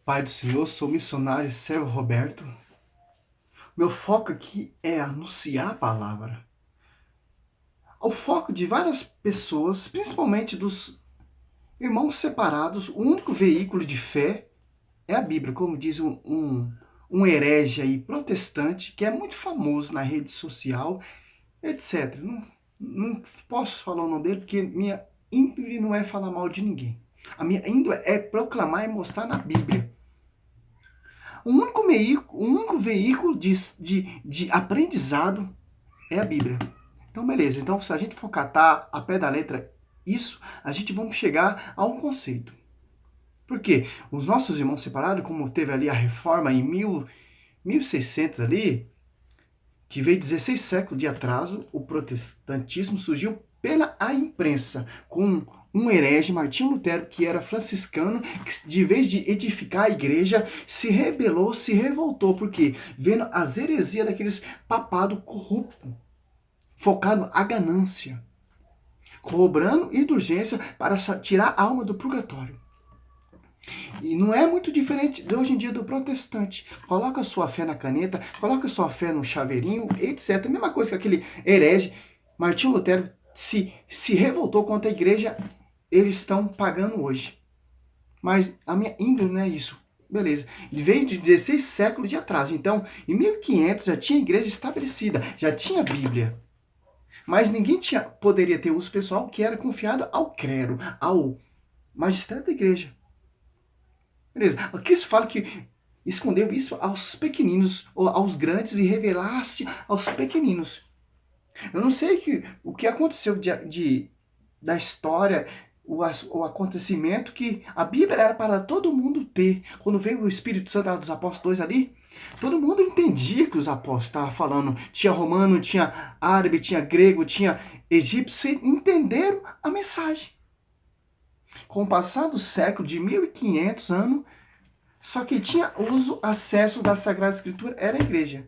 Pai do Senhor, sou missionário servo Roberto. Meu foco aqui é anunciar a palavra. O foco de várias pessoas, principalmente dos irmãos separados, o único veículo de fé é a Bíblia, como diz um herege aí protestante, que é muito famoso na rede social, etc. Não posso falar o nome dele, porque minha índole não é falar mal de ninguém. A minha índole é proclamar e mostrar na Bíblia. O único veículo de aprendizado é a Bíblia. Então, beleza. Então, se a gente for catar a pé da letra isso, a gente vamos chegar a um conceito. Por quê? Os nossos irmãos separados, como teve ali a reforma em 1600 ali, que veio 16 séculos de atraso, o protestantismo surgiu pela a imprensa, com um herege, Martinho Lutero, que era franciscano, que de vez de edificar a igreja, se rebelou, se revoltou, porque vendo as heresias daqueles papado corrupto, focado à ganância, cobrando indulgência para tirar a alma do purgatório. E não é muito diferente de hoje em dia do protestante. Coloca sua fé na caneta, coloca sua fé no chaveirinho, etc. A mesma coisa que aquele herege. Martinho Lutero se revoltou contra a igreja, eles estão pagando hoje. Mas a minha índole não é isso. Beleza. Veio de 16 séculos de atraso. Então, em 1500 já tinha igreja estabelecida, já tinha Bíblia. Mas ninguém poderia ter uso pessoal que era confiado ao clero, ao magistério da igreja. Beleza. O Cristo fala que escondeu isso aos pequeninos, ou aos grandes, e revelaste aos pequeninos. Eu não sei o que aconteceu da história, o acontecimento que a Bíblia era para todo mundo ter. Quando veio o Espírito Santo dos Apóstolos 2 ali, todo mundo entendia que os apóstolos estavam falando. Tinha romano, tinha árabe, tinha grego, tinha egípcio, entenderam a mensagem. Com o passar do século de 1500 anos, só que tinha acesso da Sagrada Escritura, era a igreja.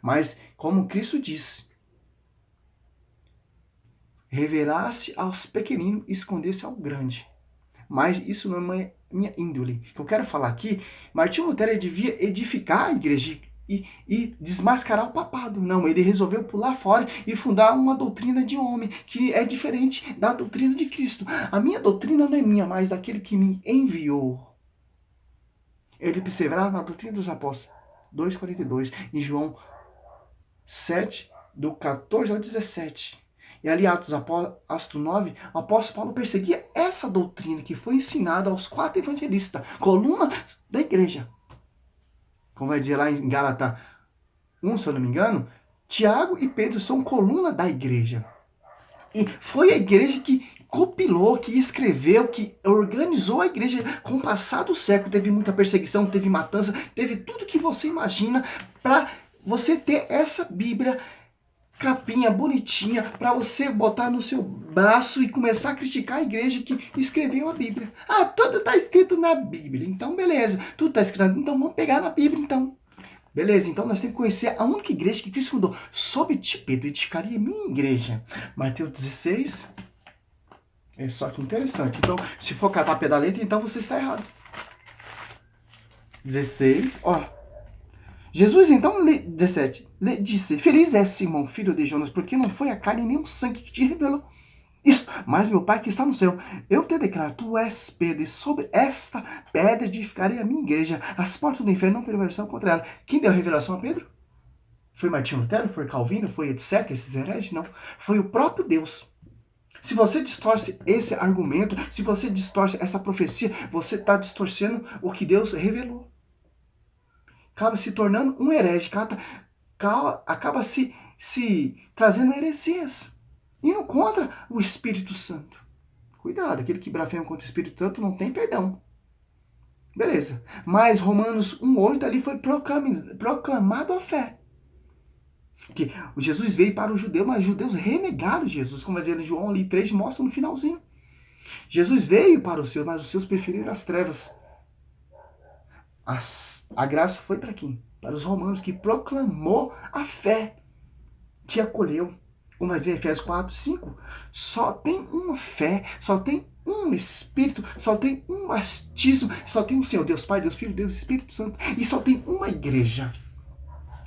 Mas, como Cristo disse, revelasse aos pequeninos e escondesse ao grande. Mas isso não é minha índole. O que eu quero falar aqui, Martinho Lutero devia edificar a igreja e desmascarar o papado. Não, ele resolveu pular fora e fundar uma doutrina de homem, que é diferente da doutrina de Cristo. A minha doutrina não é minha, mas daquele que me enviou. Ele perseverava na doutrina dos apóstolos. 2,42. Em João 7, do 14 ao 17. E ali, Atos 9, o apóstolo Paulo perseguia essa doutrina que foi ensinada aos 4 evangelistas, coluna da igreja. Como vai dizer lá em Gálatas 1, se eu não me engano, Tiago e Pedro são coluna da igreja. E foi a igreja que compilou, que escreveu, que organizou a igreja com o passar do século. Teve muita perseguição, teve matança, teve tudo que você imagina para você ter essa Bíblia capinha bonitinha para você botar no seu braço e começar a criticar a igreja que escreveu a Bíblia. Ah, tudo está escrito na Bíblia. Então, beleza. Tudo está escrito. Então, vamos pegar na Bíblia, então. Beleza, então nós temos que conhecer a única igreja que Cristo fundou. Sob ti, Pedro, edificaria minha igreja. Mateus 16. É só que interessante. Então, se for catar pé da letra, então você está errado. 16, ó. Jesus, então, 17, disse: Feliz é Simão, filho de Jonas, porque não foi a carne nem o sangue que te revelou isso, mas meu Pai que está no céu. Eu te declaro, tu és Pedro, e sobre esta pedra edificarei a minha igreja. As portas do inferno não prevalecerão contra ela. Quem deu a revelação a Pedro? Foi Martinho Lutero? Foi Calvino? Foi etc? Esses hereges? Não. Foi o próprio Deus. Se você distorce esse argumento, se você distorce essa profecia, você está distorcendo o que Deus revelou. Acaba se tornando um herege, acaba se trazendo heresias, indo contra o Espírito Santo. Cuidado, aquele que blasfema contra o Espírito Santo não tem perdão. Beleza. Mas Romanos 1,8 ali foi proclamado a fé. Que Jesus veio para o judeu, mas os judeus renegaram Jesus, como vai dizer em João ali 3, mostra no finalzinho. Jesus veio para os seus, mas os seus preferiram as trevas. A graça foi para quem? Para os romanos, que proclamou a fé, que acolheu. como vai dizer Efésios 4, 5, só tem uma fé, só tem um Espírito, só tem um batismo, só tem um Senhor, Deus Pai, Deus Filho, Deus Espírito Santo, e só tem uma igreja.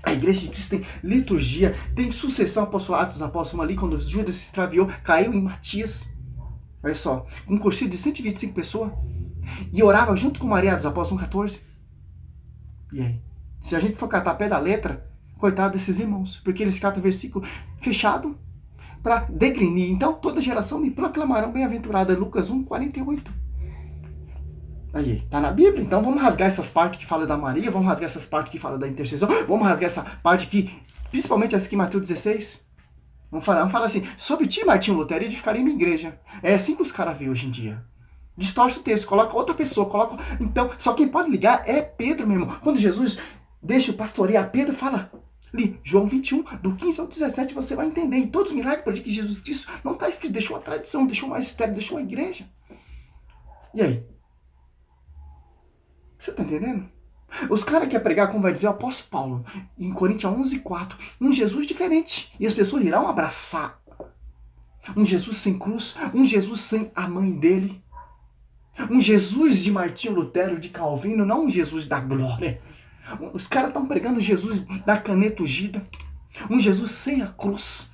A igreja de Cristo tem liturgia, tem sucessão apostolado dos apóstolos ali, quando Judas se extraviou, caiu em Matias. Olha só, um concílio de 125 pessoas, e orava junto com Maria dos Apóstolos 14. E aí? Se a gente for catar pé da letra, coitado desses irmãos, porque eles catam o versículo fechado para degrinir. Então, toda geração me proclamarão bem-aventurada. Lucas 1, 48. Aí, tá na Bíblia. Então, vamos rasgar essas partes que fala da Maria, vamos rasgar essas partes que fala da intercessão, vamos rasgar essa parte que, principalmente essa aqui em Mateus 16. Vamos falar assim, sobre ti, Martinho Lutero, edificaria minha igreja. É assim que os caras veem hoje em dia. Distorce o texto, coloca outra pessoa, coloca... Então, só quem pode ligar é Pedro, meu irmão. Quando Jesus deixa o pastorear, Pedro fala... Ali, João 21, do 15 ao 17, você vai entender. Em todos os milagres para que Jesus Cristo não está escrito. Deixou a tradição, deixou o magistério, deixou a igreja. E aí? Você está entendendo? Os caras querem pregar, como vai dizer o apóstolo Paulo, em Coríntios 11, 4, um Jesus diferente. E as pessoas irão abraçar. Um Jesus sem cruz, um Jesus sem a mãe dele. Um Jesus de Martinho Lutero, de Calvino, não um Jesus da glória. Os caras estão pregando Jesus da caneta ungida. Um Jesus sem a cruz.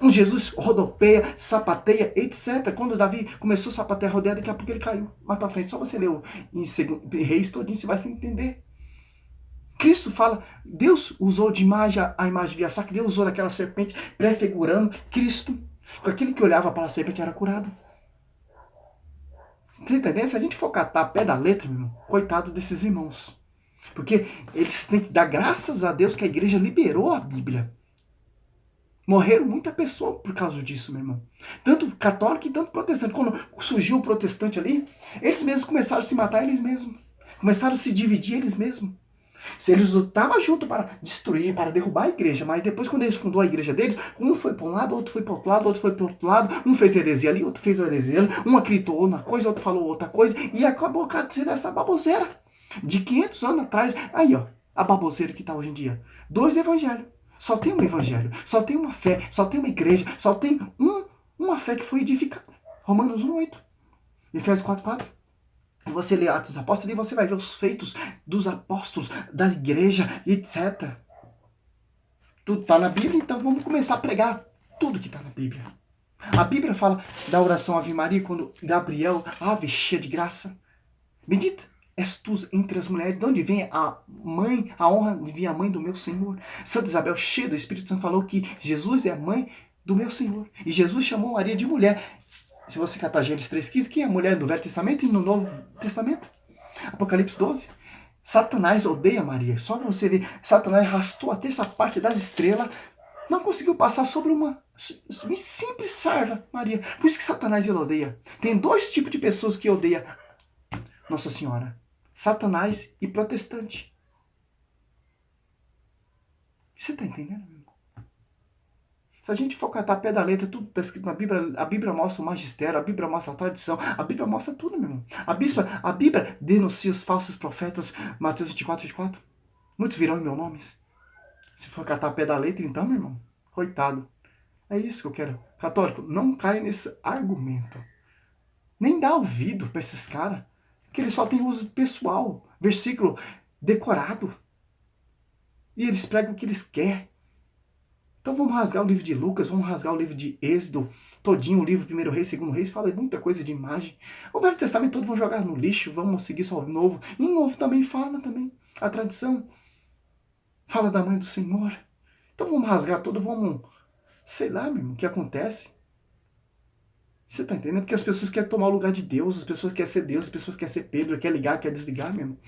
Um Jesus rodopeia, sapateia, etc. Quando Davi começou a sapatear, rodear, daqui a pouco ele caiu. Mais pra frente, só você leu em Reis todinho, você vai se entender. Cristo fala, Deus usou de imagem a imagem via sacra, Deus usou daquela serpente, prefigurando Cristo. Com aquele que olhava para a serpente era curado. Você entendeu? Se a gente for catar a pé da letra, meu irmão, coitado desses irmãos. Porque eles têm que dar graças a Deus que a igreja liberou a Bíblia. Morreram muita pessoa por causa disso, meu irmão. Tanto católico e tanto protestante. Quando surgiu o protestante ali, eles mesmos começaram a se matar eles mesmos. Começaram a se dividir eles mesmos. Eles lutavam junto para destruir, para derrubar a igreja, mas depois quando eles fundou a igreja deles, um foi para um lado, outro foi para o outro lado, outro foi para o outro lado, um fez heresia ali, outro fez heresia ali, um acreditou uma coisa, outro falou outra coisa, e acabou sendo essa baboseira. De 500 anos atrás, aí ó, a baboseira que está hoje em dia. 2 evangelhos. Só tem um evangelho, só tem uma fé, só tem uma igreja, só tem uma fé que foi edificada. Romanos 1:8. Efésios 4:4. Você lê Atos dos Apóstolos e você vai ver os feitos dos apóstolos, da igreja, etc. Tudo está na Bíblia, então vamos começar a pregar tudo que está na Bíblia. A Bíblia fala da oração Ave Maria, quando Gabriel, ave cheia de graça. Bendita és tu entre as mulheres, de onde vem a mãe, a honra de vir a mãe do meu Senhor. Santa Isabel, cheia do Espírito Santo, falou que Jesus é a mãe do meu Senhor. E Jesus chamou Maria de mulher. Se você catar Gênesis 3,15, quem é a mulher do Velho Testamento e no Novo Testamento? Apocalipse 12. Satanás odeia Maria. Só para você ver, Satanás arrastou a terça parte das estrelas, não conseguiu passar sobre uma simples serva, Maria. Por isso que Satanás ele odeia. Tem 2 tipos de pessoas que odeiam Nossa Senhora. Satanás e protestante. Você está entendendo, meu irmão? Se a gente for catar pé da letra, tudo está escrito na Bíblia, a Bíblia mostra o magistério, a Bíblia mostra a tradição, a Bíblia mostra tudo, meu irmão. A Bíblia denuncia os falsos profetas, Mateus 24:24. Muitos virão em meu nome. Se for catar pé da letra, então, meu irmão, coitado. É isso que eu quero. Católico, não caia nesse argumento. Nem dá ouvido para esses caras. Que eles só têm uso pessoal, versículo decorado. E eles pregam o que eles querem. Então vamos rasgar o livro de Lucas, vamos rasgar o livro de Êxodo, todinho, o livro 1 Reis, 2 Reis, fala muita coisa de imagem. O Velho Testamento todo vão jogar no lixo, vamos seguir só o Novo. E o Novo também fala também, a tradição. Fala da mãe do Senhor. Então vamos rasgar tudo, vamos, sei lá, meu irmão, o que acontece. Você tá entendendo? Porque as pessoas querem tomar o lugar de Deus, as pessoas querem ser Deus, as pessoas querem ser Pedro, querem ligar, querem desligar, meu irmão.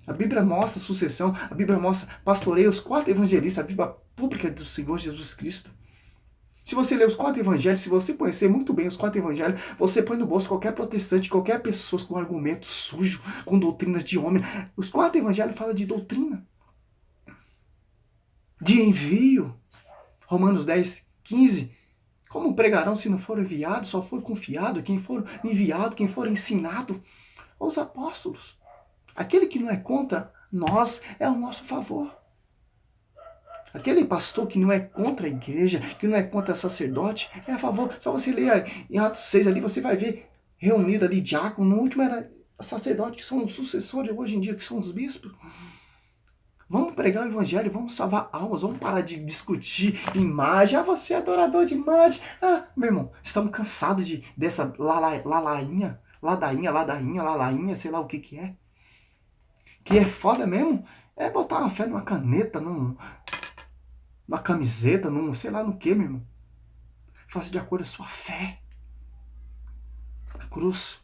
A Bíblia mostra sucessão, a Bíblia mostra pastoreio, os 4 evangelistas, a Bíblia pública do Senhor Jesus Cristo. Se você ler os 4 evangelhos, se você conhecer muito bem os 4 evangelhos, você põe no bolso qualquer protestante, qualquer pessoa com argumento sujo, com doutrinas de homem. Os 4 evangelhos falam de doutrina, de envio. Romanos 10:15. Como pregarão se não for enviado? Só foi confiado quem for enviado, quem for ensinado. Os apóstolos. Aquele que não é contra nós é ao nosso favor. Aquele pastor que não é contra a igreja, que não é contra sacerdote, é a favor. Só você ler em Atos 6 ali, você vai ver reunido ali diácono. No último era sacerdote, que são os sucessores hoje em dia, que são os bispos. Vamos pregar o evangelho, vamos salvar almas, vamos parar de discutir imagem. Ah, você é adorador de imagem. Ah, meu irmão, estamos cansados dessa ladainha, sei lá o que que é. Que é foda mesmo, é botar uma fé numa caneta, numa camiseta, sei lá no que, meu irmão. Faça de acordo com a sua fé. A cruz.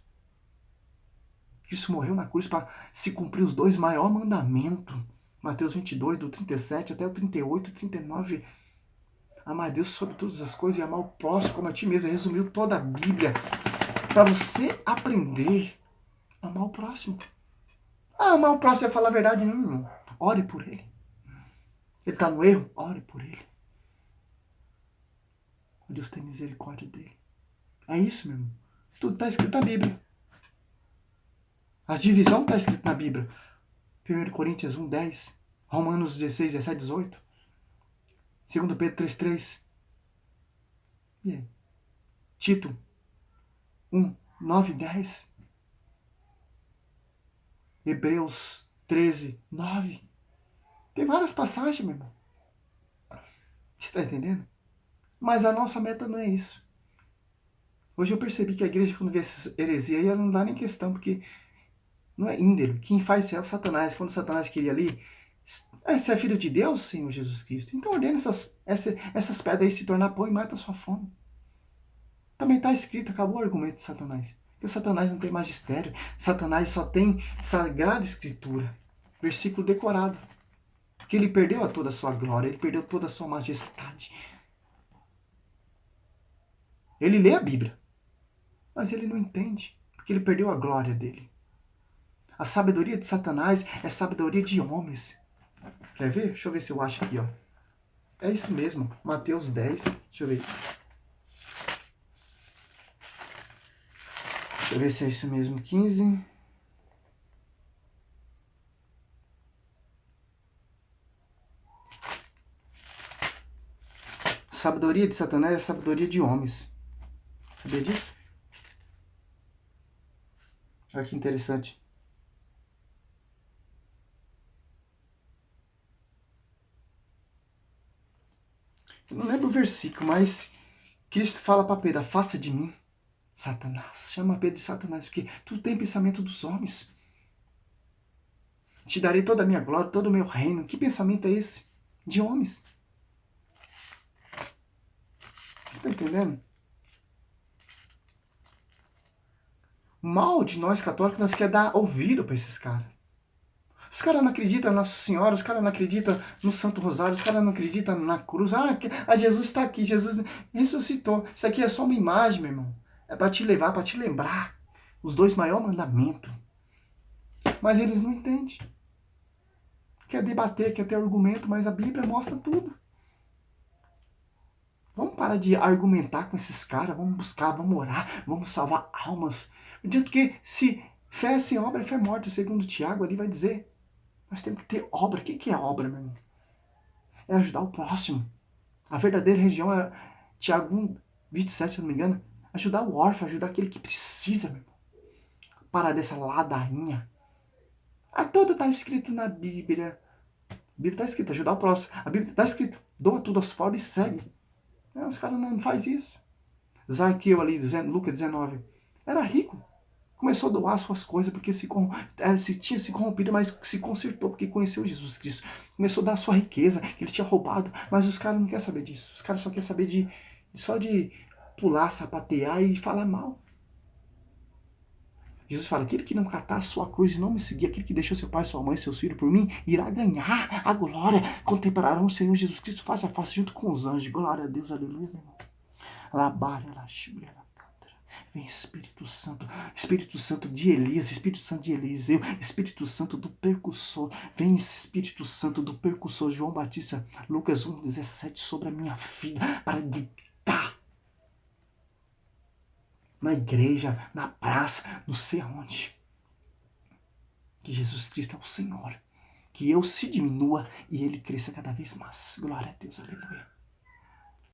Cristo morreu na cruz para se cumprir os dois maiores mandamentos. Mateus 22, do 37 até o 38 e 39. Amar a Deus sobre todas as coisas e amar o próximo como a ti mesmo. Resumiu toda a Bíblia. Para você aprender a amar o próximo. Ah, amar o próximo é falar a verdade, não, irmão. Ore por ele. Ele está no erro? Ore por ele. Deus tem misericórdia dele. É isso, meu irmão. Tudo está escrito na Bíblia. As divisões estão escritas na Bíblia. 1 Coríntios 1, 10. Romanos 16, 17, 18. 2 Pedro 3, 3. E aí? Tito 1, 9, 10. Hebreus 13, 9. Tem várias passagens, meu irmão. Você está entendendo? Mas a nossa meta não é isso. Hoje eu percebi que a igreja, quando vê essa heresia aí, ela não dá nem questão, porque não é índole. Quem faz isso é o Satanás. Quando o Satanás queria ali, você é filho de Deus, Senhor Jesus Cristo. Então ordena essas pedras aí se tornar pão e mata a sua fome. Também está escrito, acabou o argumento de Satanás. Porque o Satanás não tem magistério. Satanás só tem sagrada escritura. Versículo decorado. Porque ele perdeu toda a sua glória, ele perdeu toda a sua majestade. Ele lê a Bíblia, mas ele não entende, porque ele perdeu a glória dele. A sabedoria de Satanás é sabedoria de homens. Quer ver? Deixa eu ver se eu acho aqui, ó. É isso mesmo, Mateus 10. Deixa eu ver. Deixa eu ver se é isso mesmo, 15. Sabedoria de Satanás é sabedoria de homens. Sabia disso? Olha que interessante. Eu não lembro o versículo, mas Cristo fala para Pedro, afasta de mim, Satanás. Chama Pedro de Satanás, porque tu tem pensamento dos homens. Te darei toda a minha glória, todo o meu reino. Que pensamento é esse? De homens. Você está entendendo? O mal de nós católicos, nós quer dar ouvido para esses caras. Os caras não acreditam na Nossa Senhora, os caras não acreditam no Santo Rosário, os caras não acreditam na cruz. Jesus está aqui, Jesus ressuscitou. Isso aqui é só uma imagem, meu irmão. É para te levar, para te lembrar os dois maiores mandamentos. Mas eles não entendem. Quer debater, quer ter argumento, mas a Bíblia mostra tudo. Vamos parar de argumentar com esses caras, vamos buscar, vamos orar, vamos salvar almas. Dito que se fé sem obra é fé morta, segundo Tiago ali vai dizer. Nós temos que ter obra. O que é obra, meu irmão? É ajudar o próximo. A verdadeira religião é, Tiago 1, 27, se não me engano, ajudar o órfão, ajudar aquele que precisa, meu irmão. Parar dessa ladainha. Tudo está escrito na Bíblia. A Bíblia está escrito, ajudar o próximo. A Bíblia está escrito, doa tudo aos pobres e segue. Os caras não fazem isso. Zaqueu ali, Lucas 19, era rico. Começou a doar suas coisas porque se tinha se corrompido, mas se consertou porque conheceu Jesus Cristo. Começou a dar a sua riqueza, que ele tinha roubado, mas os caras não querem saber disso. Os caras só querem saber só de pular, sapatear e falar mal. Jesus fala, aquele que não catar a sua cruz e não me seguir, aquele que deixou seu pai, sua mãe, seus filhos por mim, irá ganhar a glória. Contemplarão o Senhor Jesus Cristo face a face junto com os anjos. Glória a Deus, aleluia, meu irmão. Labara, laxibra. Vem Espírito Santo de Elias, Espírito Santo de Eliseu, Espírito Santo do percussor. Vem esse Espírito Santo do percussor, João Batista, Lucas 1,17, sobre a minha filha, para gritar. Na igreja, na praça, não sei aonde. Que Jesus Cristo é o Senhor. que eu se diminua e ele cresça cada vez mais. Glória a Deus, aleluia.